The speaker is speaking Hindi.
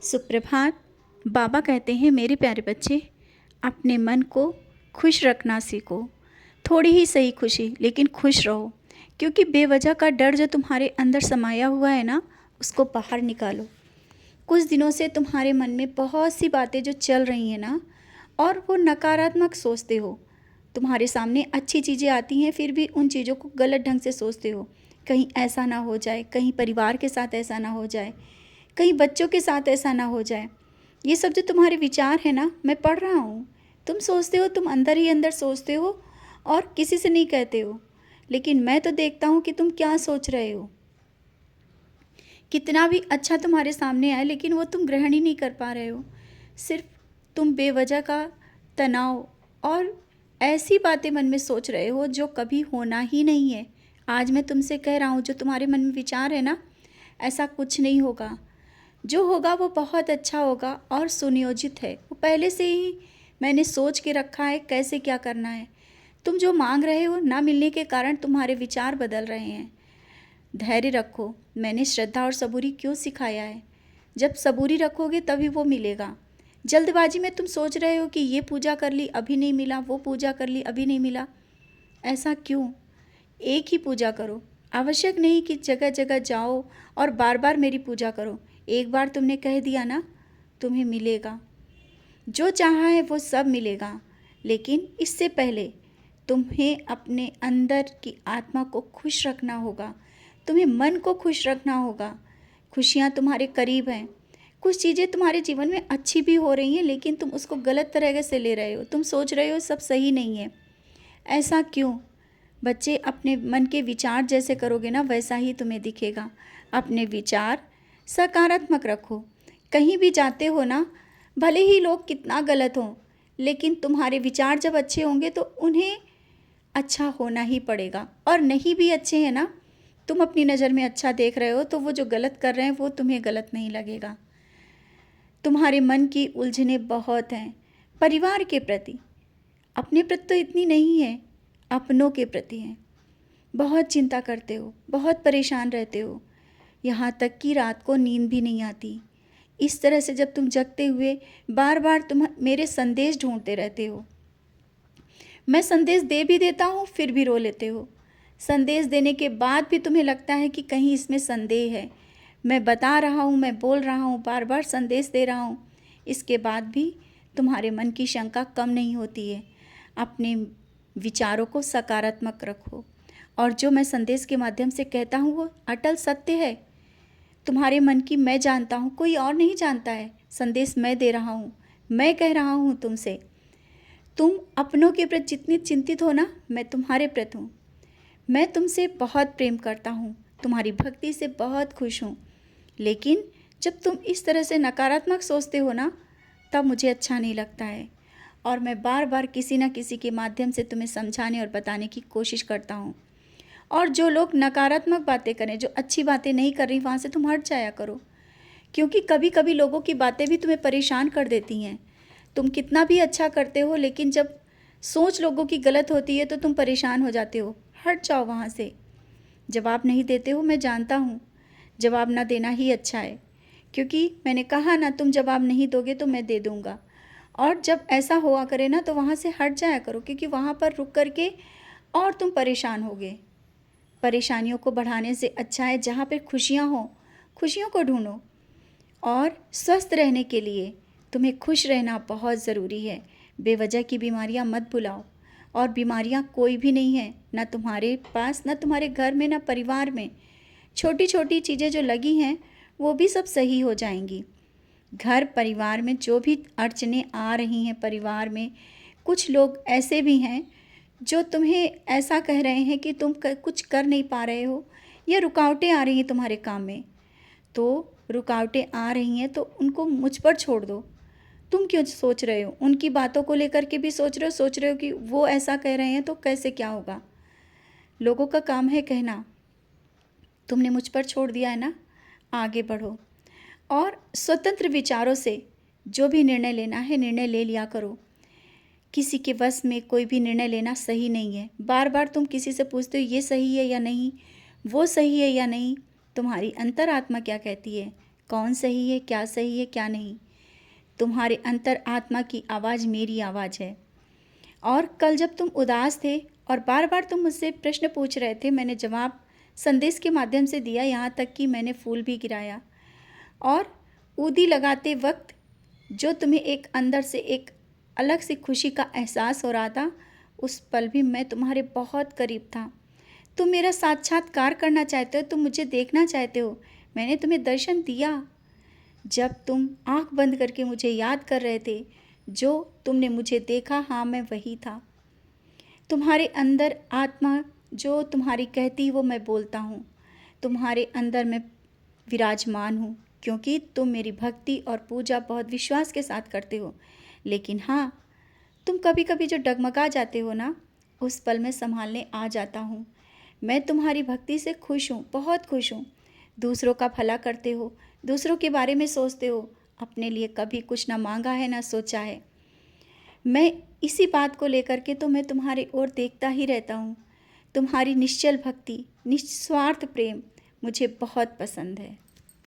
सुप्रभात। बाबा कहते हैं, मेरे प्यारे बच्चे, अपने मन को खुश रखना सीखो। थोड़ी ही सही खुशी, लेकिन खुश रहो। क्योंकि बेवजह का डर जो तुम्हारे अंदर समाया हुआ है ना, उसको बाहर निकालो। कुछ दिनों से तुम्हारे मन में बहुत सी बातें जो चल रही हैं ना, और वो नकारात्मक सोचते हो। तुम्हारे सामने अच्छी चीज़ें आती हैं, फिर भी उन चीज़ों को गलत ढंग से सोचते हो। कहीं ऐसा ना हो जाए, कहीं परिवार के साथ ऐसा ना हो जाए, कहीं बच्चों के साथ ऐसा ना हो जाए। ये सब जो तुम्हारे विचार हैं ना, मैं पढ़ रहा हूँ। तुम सोचते हो, तुम अंदर ही अंदर सोचते हो और किसी से नहीं कहते हो। लेकिन मैं तो देखता हूँ कि तुम क्या सोच रहे हो। कितना भी अच्छा तुम्हारे सामने आए, लेकिन वो तुम ग्रहण ही नहीं कर पा रहे हो। सिर्फ तुम बेवजह का तनाव और ऐसी बातें मन में सोच रहे हो जो कभी होना ही नहीं है। आज मैं तुमसे कह रहा हूँ, जो तुम्हारे मन में विचार है ना, ऐसा कुछ नहीं होगा। जो होगा वो बहुत अच्छा होगा और सुनियोजित है। वो पहले से ही मैंने सोच के रखा है कैसे क्या करना है। तुम जो मांग रहे हो, ना मिलने के कारण तुम्हारे विचार बदल रहे हैं। धैर्य रखो। मैंने श्रद्धा और सबूरी क्यों सिखाया है? जब सबूरी रखोगे तभी वो मिलेगा। जल्दबाजी में तुम सोच रहे हो कि ये पूजा कर ली अभी नहीं मिला, वो पूजा कर ली अभी नहीं मिला। ऐसा क्यों? एक ही पूजा करो। आवश्यक नहीं कि जगह जगह जाओ और बार बार मेरी पूजा करो। एक बार तुमने कह दिया ना, तुम्हें मिलेगा। जो चाहा है वो सब मिलेगा। लेकिन इससे पहले तुम्हें अपने अंदर की आत्मा को खुश रखना होगा। तुम्हें मन को खुश रखना होगा। खुशियाँ तुम्हारे करीब हैं। कुछ चीज़ें तुम्हारे जीवन में अच्छी भी हो रही हैं, लेकिन तुम उसको गलत तरह से ले रहे हो। तुम सोच रहे हो सब सही नहीं है। ऐसा क्यों? बच्चे, अपने मन के विचार जैसे करोगे ना, वैसा ही तुम्हें दिखेगा। अपने विचार सकारात्मक रखो। कहीं भी जाते हो ना, भले ही लोग कितना गलत हों, लेकिन तुम्हारे विचार जब अच्छे होंगे तो उन्हें अच्छा होना ही पड़ेगा। और नहीं भी अच्छे हैं ना, तुम अपनी नज़र में अच्छा देख रहे हो, तो वो जो गलत कर रहे हैं वो तुम्हें गलत नहीं लगेगा। तुम्हारे मन की उलझनें बहुत हैं परिवार के प्रति। अपने प्रति तो इतनी नहीं है, अपनों के प्रति हैं। बहुत चिंता करते हो, बहुत परेशान रहते हो, यहाँ तक कि रात को नींद भी नहीं आती। इस तरह से जब तुम जगते हुए बार बार तुम मेरे संदेश ढूंढते रहते हो। मैं संदेश दे भी देता हूँ, फिर भी रो लेते हो। संदेश देने के बाद भी तुम्हें लगता है कि कहीं इसमें संदेह है। मैं बता रहा हूँ, मैं बोल रहा हूँ, बार बार संदेश दे रहा हूँ, इसके बाद भी तुम्हारे मन की शंका कम नहीं होती है। अपने विचारों को सकारात्मक रखो, और जो मैं संदेश के माध्यम से कहता हूँ वो अटल सत्य है। तुम्हारे मन की मैं जानता हूँ, कोई और नहीं जानता है। संदेश मैं दे रहा हूँ, मैं कह रहा हूँ तुमसे। तुम अपनों के प्रति जितनी चिंतित हो ना, मैं तुम्हारे प्रति हूँ। मैं तुमसे बहुत प्रेम करता हूँ, तुम्हारी भक्ति से बहुत खुश हूँ। लेकिन जब तुम इस तरह से नकारात्मक सोचते हो ना, तब मुझे अच्छा नहीं लगता है। और मैं बार बार किसी न किसी के माध्यम से तुम्हें समझाने और बताने की कोशिश करता हूँ। और जो लोग नकारात्मक बातें करें, जो अच्छी बातें नहीं कर रही, वहाँ से तुम हट जाया करो। क्योंकि कभी कभी लोगों की बातें भी तुम्हें परेशान कर देती हैं। तुम कितना भी अच्छा करते हो, लेकिन जब सोच लोगों की गलत होती है तो तुम परेशान हो जाते हो। हट जाओ वहाँ से। जवाब नहीं देते हो, मैं जानता हूँ। जवाब ना देना ही अच्छा है, क्योंकि मैंने कहा ना, तुम जवाब नहीं दोगे तो मैं दे दूँगा। और जब ऐसा हुआ करे ना, तो वहाँ से हट जाया करो, क्योंकि वहाँ पर रुक करके और तुम परेशान होगे। परेशानियों को बढ़ाने से अच्छा है जहाँ पे खुशियाँ हों, खुशियों को ढूंढो। और स्वस्थ रहने के लिए तुम्हें खुश रहना बहुत ज़रूरी है। बेवजह की बीमारियां मत बुलाओ। और बीमारियां कोई भी नहीं है, ना तुम्हारे पास, ना तुम्हारे घर में, ना परिवार में। छोटी छोटी चीज़ें जो लगी हैं वो भी सब सही हो जाएंगी। घर परिवार में जो भी अड़चनें आ रही हैं परिवार में, कुछ लोग ऐसे भी हैं जो तुम्हें ऐसा कह रहे हैं कि तुम कुछ कर नहीं पा रहे हो, या रुकावटें आ रही हैं तुम्हारे काम में। तो रुकावटें आ रही हैं तो उनको मुझ पर छोड़ दो। तुम क्यों सोच रहे हो? उनकी बातों को लेकर के भी सोच रहे हो कि वो ऐसा कह रहे हैं तो कैसे क्या होगा। लोगों का काम है कहना, तुमने मुझ पर छोड़ दिया है ना। आगे बढ़ो और स्वतंत्र विचारों से जो भी निर्णय लेना है, निर्णय ले लिया करो। किसी के वश में कोई भी निर्णय लेना सही नहीं है। बार बार तुम किसी से पूछते हो ये सही है या नहीं, वो सही है या नहीं। तुम्हारी अंतरात्मा क्या कहती है? कौन सही है, क्या नहीं। तुम्हारे अंतर आत्मा की आवाज़ मेरी आवाज़ है। और कल जब तुम उदास थे और बार बार तुम मुझसे प्रश्न पूछ रहे थे, मैंने जवाब संदेश के माध्यम से दिया, यहाँ तक कि मैंने फूल भी गिराया। और ऊदी लगाते वक्त जो तुम्हें एक अंदर से एक अलग सी खुशी का एहसास हो रहा था, उस पल भी मैं तुम्हारे बहुत करीब था। तुम मेरा साक्षात्कार करना चाहते हो, तुम मुझे देखना चाहते हो। मैंने तुम्हें दर्शन दिया जब तुम आंख बंद करके मुझे याद कर रहे थे। जो तुमने मुझे देखा, हाँ मैं वही था। तुम्हारे अंदर आत्मा जो तुम्हारी कहती वो मैं बोलता हूँ। तुम्हारे अंदर मैं विराजमान हूँ, क्योंकि तुम मेरी भक्ति और पूजा बहुत विश्वास के साथ करते हो। लेकिन हाँ, तुम कभी कभी जो डगमगा जाते हो ना, उस पल में संभालने आ जाता हूँ। मैं तुम्हारी भक्ति से खुश हूँ, बहुत खुश हूँ। दूसरों का भला करते हो, दूसरों के बारे में सोचते हो, अपने लिए कभी कुछ ना मांगा है ना सोचा है। मैं इसी बात को लेकर के तो मैं तुम्हारी ओर देखता ही रहता हूँ। तुम्हारी निश्चल भक्ति, निस्वार्थ प्रेम मुझे बहुत पसंद है।